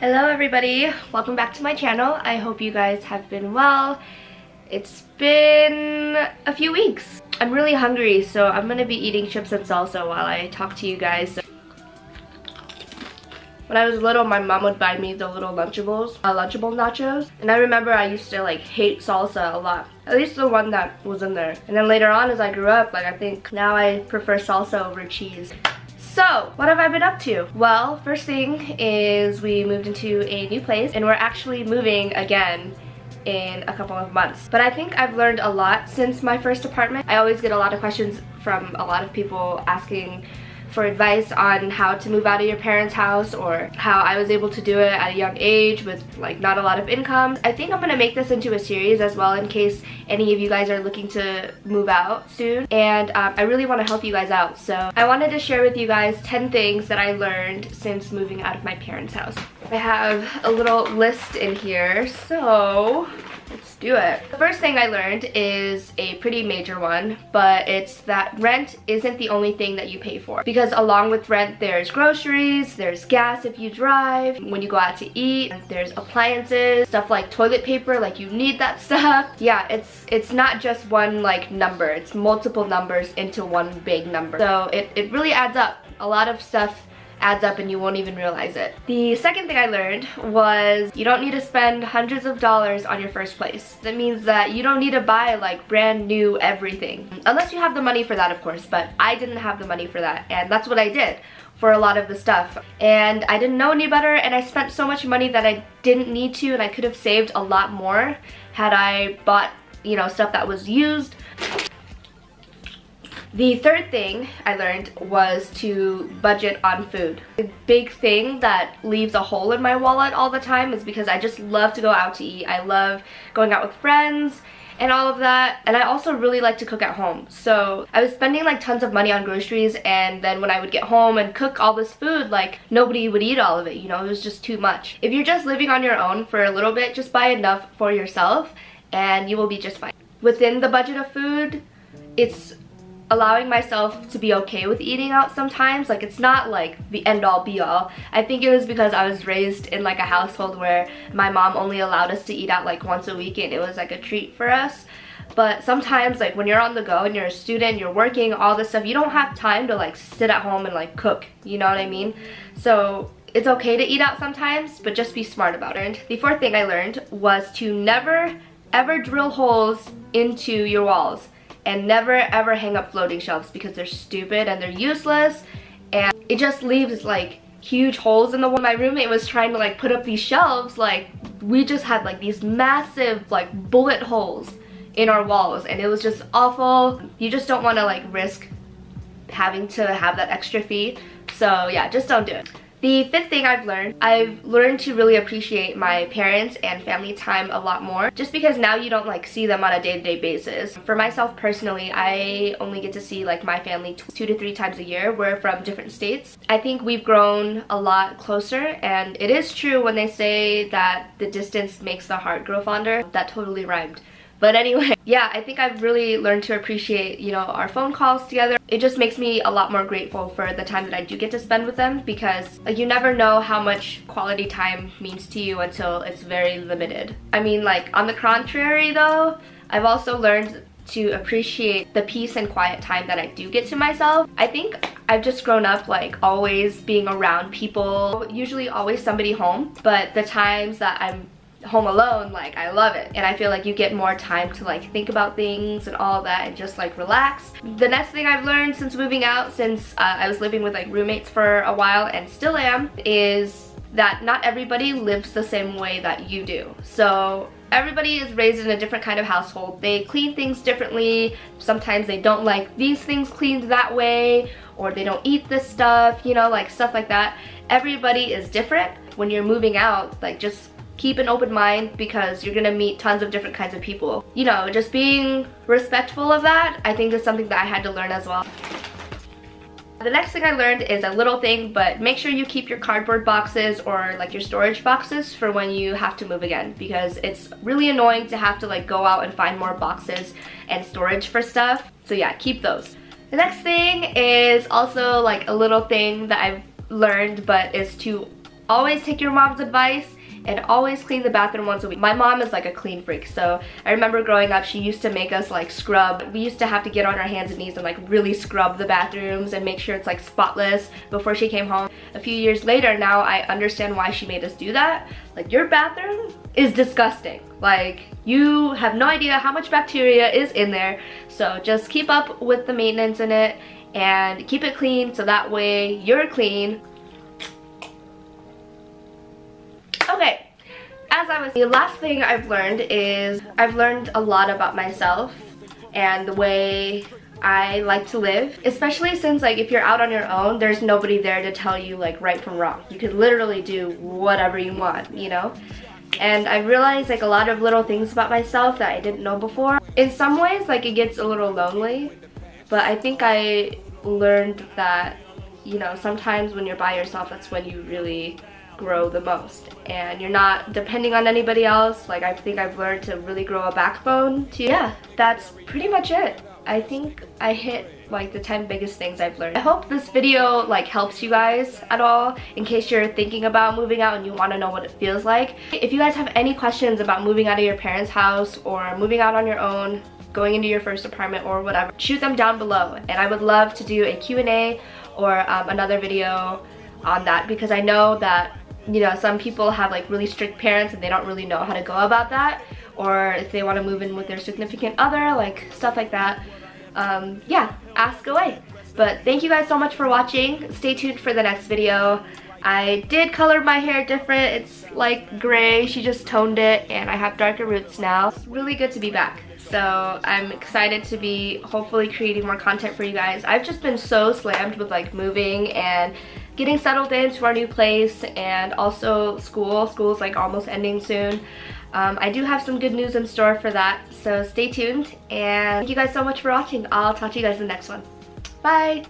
Hello everybody, welcome back to my channel. I hope you guys have been well. It's been a few weeks. I'm really hungry, so I'm gonna be eating chips and salsa while I talk to you guys. When I was little, my mom would buy me the little Lunchables, Lunchable nachos. And I remember I used to like hate salsa a lot. At least the one that was in there. And then later on as I grew up, like I think now I prefer salsa over cheese. So, what have I been up to? Well, first thing is we moved into a new place and we're actually moving again in a couple of months. But I think I've learned a lot since my first apartment. I always get a lot of questions from a lot of people asking for advice on how to move out of your parents' house or how I was able to do it at a young age with like not a lot of income. I think I'm gonna make this into a series as well in case any of you guys are looking to move out soon, and I really want to help you guys out. So I wanted to share with you guys 10 things that I learned since moving out of my parents' house. I have a little list in here, so let's do it. The first thing I learned is a pretty major one, but it's that rent isn't the only thing that you pay for. Because along with rent, there's groceries, there's gas if you drive, when you go out to eat, there's appliances, stuff like toilet paper, like you need that stuff. Yeah, it's not just one like number, it's multiple numbers into one big number. So it really adds up. A lot of stuff adds up and you won't even realize it. The second thing I learned was you don't need to spend hundreds of dollars on your first place. That means that you don't need to buy like brand new everything. Unless you have the money for that, of course, but I didn't have the money for that, and that's what I did for a lot of the stuff. And I didn't know any better, and I spent so much money that I didn't need to, and I could have saved a lot more had I bought, you know, stuff that was used. The third thing I learned was to budget on food. The big thing that leaves a hole in my wallet all the time is because I just love to go out to eat. I love going out with friends and all of that, and I also really like to cook at home. So I was spending like tons of money on groceries, and then when I would get home and cook all this food, like nobody would eat all of it, you know, it was just too much. If you're just living on your own for a little bit, just buy enough for yourself and you will be just fine. Within the budget of food, it's allowing myself to be okay with eating out sometimes. Like it's not like the end all be all. I think it was because I was raised in like a household where my mom only allowed us to eat out like once a week, and it was like a treat for us. But sometimes like when you're on the go and you're a student, you're working, all this stuff, you don't have time to like sit at home and like cook, you know what I mean? So it's okay to eat out sometimes, but just be smart about it. The fourth thing I learned was to never ever drill holes into your walls. And never ever hang up floating shelves because they're stupid and they're useless, and it just leaves like huge holes in the wall. My roommate was trying to like put up these shelves, like we just had like these massive like bullet holes in our walls, and it was just awful. You just don't want to like risk having to have that extra fee, so yeah, just don't do it. The fifth thing I've learned to really appreciate my parents and family time a lot more, just because now you don't like see them on a day-to-day basis. For myself personally, I only get to see like my family 2 to 3 times a year. We're from different states. I think we've grown a lot closer, and it is true when they say that the distance makes the heart grow fonder. That totally rhymed. But anyway, yeah, I think I've really learned to appreciate, you know, our phone calls together. It just makes me a lot more grateful for the time that I do get to spend with them, because like you never know how much quality time means to you until it's very limited. I mean, like on the contrary though, I've also learned to appreciate the peace and quiet time that I do get to myself. I think I've just grown up like always being around people, usually always somebody home, but the times that I'm home alone, like I love it, and I feel like you get more time to like think about things and all that and just like relax. The next thing I've learned since moving out, since I was living with like roommates for a while and still am, is that not everybody lives the same way that you do. So everybody is raised in a different kind of household. They clean things differently. Sometimes they don't like these things cleaned that way, or they don't eat this stuff, you know, like stuff like that. Everybody is different. When you're moving out, like just keep an open mind, because you're gonna meet tons of different kinds of people. You know, just being respectful of that, I think is something that I had to learn as well. The next thing I learned is a little thing, but make sure you keep your cardboard boxes or like your storage boxes for when you have to move again, because it's really annoying to have to like go out and find more boxes and storage for stuff. So yeah, keep those. The next thing is also like a little thing that I've learned, but is to always take your mom's advice and always clean the bathroom once a week. My mom is like a clean freak, so I remember growing up she used to make us like scrub. We used to have to get on our hands and knees and like really scrub the bathrooms and make sure it's like spotless before she came home. A few years later now I understand why she made us do that. Like, your bathroom is disgusting. Like, you have no idea how much bacteria is in there, so just keep up with the maintenance in it and keep it clean so that way you're clean. Okay, the last thing I've learned is I've learned a lot about myself and the way I like to live, especially since like if you're out on your own, there's nobody there to tell you like right from wrong. You could literally do whatever you want, you know? And I realized like a lot of little things about myself that I didn't know before. In some ways like it gets a little lonely, but I think I learned that, you know, sometimes when you're by yourself, that's when you really grow the most and you're not depending on anybody else. Like, I think I've learned to really grow a backbone too. Yeah, that's pretty much it. I think I hit like the 10 biggest things I've learned. I hope this video like helps you guys at all in case you're thinking about moving out and you want to know what it feels like. If you guys have any questions about moving out of your parents' house or moving out on your own, going into your first apartment or whatever, shoot them down below and I would love to do a Q&A or another video on that, because I know that, you know, some people have like really strict parents and they don't really know how to go about that, or if they want to move in with their significant other, like stuff like that. Yeah, ask away. But thank you guys so much for watching. Stay tuned for the next video. I did color my hair different. It's like gray. She just toned it and I have darker roots now. It's really good to be back. So I'm excited to be hopefully creating more content for you guys. I've just been so slammed with like moving and getting settled into our new place, and also school's like almost ending soon. I do have some good news in store for that, so stay tuned, and thank you guys so much for watching. I'll talk to you guys in the next one. Bye!